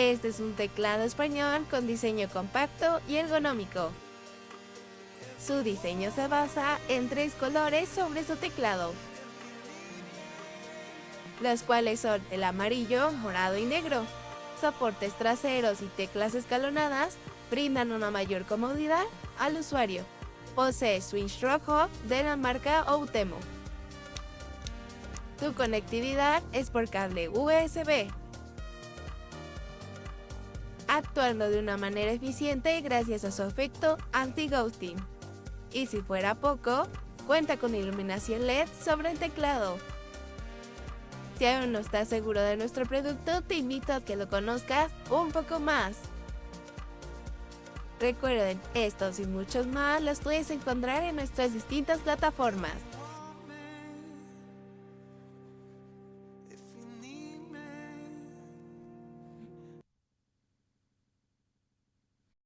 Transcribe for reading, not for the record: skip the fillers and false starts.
Este es un teclado español con diseño compacto y ergonómico. Su diseño se basa en 3 colores sobre su teclado, los cuales son el amarillo, morado y negro. Soportes traseros y teclas escalonadas brindan una mayor comodidad al usuario. Posee switch rojo de la marca Outemo. Su conectividad es por cable USB, actuando de una manera eficiente gracias a su efecto anti-ghosting. Y si fuera poco, cuenta con iluminación LED sobre el teclado. Si aún no estás seguro de nuestro producto, te invito a que lo conozcas un poco más. Recuerden, estos y muchos más los puedes encontrar en nuestras distintas plataformas.